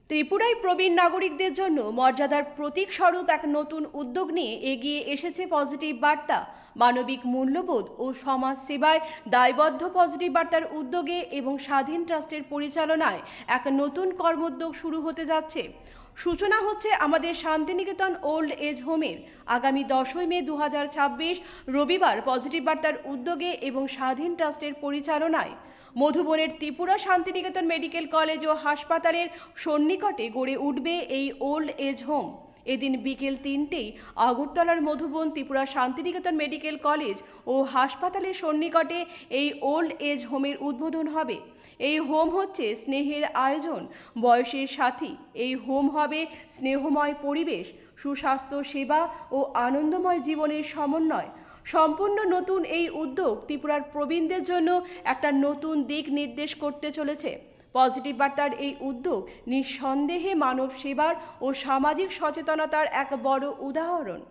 ত্রিপুরায় প্রবীণ নাগরিকদের জন্য মর্যাদার প্রতীক স্বরূপ এক নতুন উদ্যোগ নিয়ে এগিয়ে এসেছে পজিটিভ বার্তা। মানবিক মূল্যবোধ ও সমাজ সেবায় দায়বদ্ধ পজিটিভ বার্তার উদ্যোগে এবং স্বাধীন ট্রাস্টের পরিচালনায় এক নতুন কর্মোদ্যোগ শুরু হতে যাচ্ছে। সূচনা হচ্ছে আমাদের শান্তিনিকেতন ওল্ড এজ হোমের। আগামী 10ই মে 2026 রবিবার পজিটিভ বার্তার উদ্যোগে এবং স্বাধীন ট্রাস্টের পরিচালনায় মধুবনের ত্রিপুরা শান্তিনিকেতন মেডিকেল কলেজ ও হাসপাতালের সন্নিকটে গড়ে উঠবে এই ওল্ড এজ হোম। এদিন বিকেল 3টেয় আগরতলার মধুবন ত্রিপুরা শান্তিনিকেতন মেডিকেল কলেজ ও হাসপাতালের সন্নিকটে এই ওল্ড এজ হোমের উদ্বোধন হবে। এই হোম হচ্ছে স্নেহের আয়োজন, বয়সের সাথী। এই হোম হবে স্নেহময় পরিবেশ, সুস্বাস্থ্য সেবা ও আনন্দময় জীবনের সমন্বয়। সম্পূর্ণ নতুন এই উদ্যোগ ত্রিপুরার প্রবীণদের জন্য একটা নতুন দিক নির্দেশ করতে চলেছে। পজিটিভ বার্তার এই উদ্যোগ নিঃসন্দেহে মানব সেবার ও সামাজিক সচেতনতার এক বড় উদাহরণ।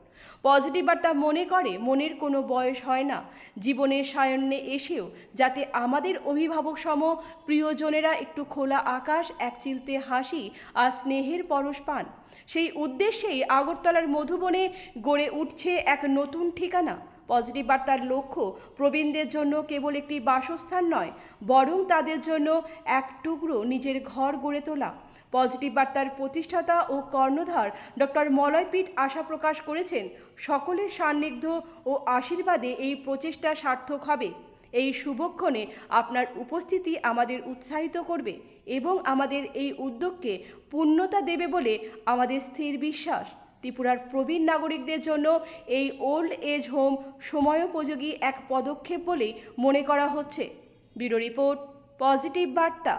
পজিটিভ বার্তা মনে করে মনের কোনো বয়স হয় না। জীবনের সায়ান্নে এসেও যাতে আমাদের অভিভাবক সম প্রিয়জনেরা একটু খোলা আকাশ, এক চিলতে হাসি আর স্নেহের পরশ পান, সেই উদ্দেশ্যেই আগরতলার মধুবনে গড়ে উঠছে এক নতুন ঠিকানা। পজিটিভ বার্তার লক্ষ্য প্রবীণদের জন্য কেবল একটি বাসস্থান নয়, বরং তাদের জন্য এক টুকরো নিজের ঘর গড়ে তোলা। পজিটিভ বার্তার প্রতিষ্ঠাতা ও কর্ণধার ডক্টর মলয়পীঠ আশা প্রকাশ করেছেন, সকলের সান্নিধ্য ও আশীর্বাদে এই প্রচেষ্টা সার্থক হবে। এই শুভক্ষণে আপনার উপস্থিতি আমাদের উৎসাহিত করবে এবং আমাদের এই উদ্যোগকে পূর্ণতা দেবে বলে আমাদের স্থির বিশ্বাস। ত্রিপুরার প্রবীণ নাগরিকদের জন্য এই ওল্ড এজ হোম সময়োপযোগী এক পদক্ষেপ বলেই মনে করা হচ্ছে। ব্যুরো রিপোর্ট, পজিটিভ বার্তা।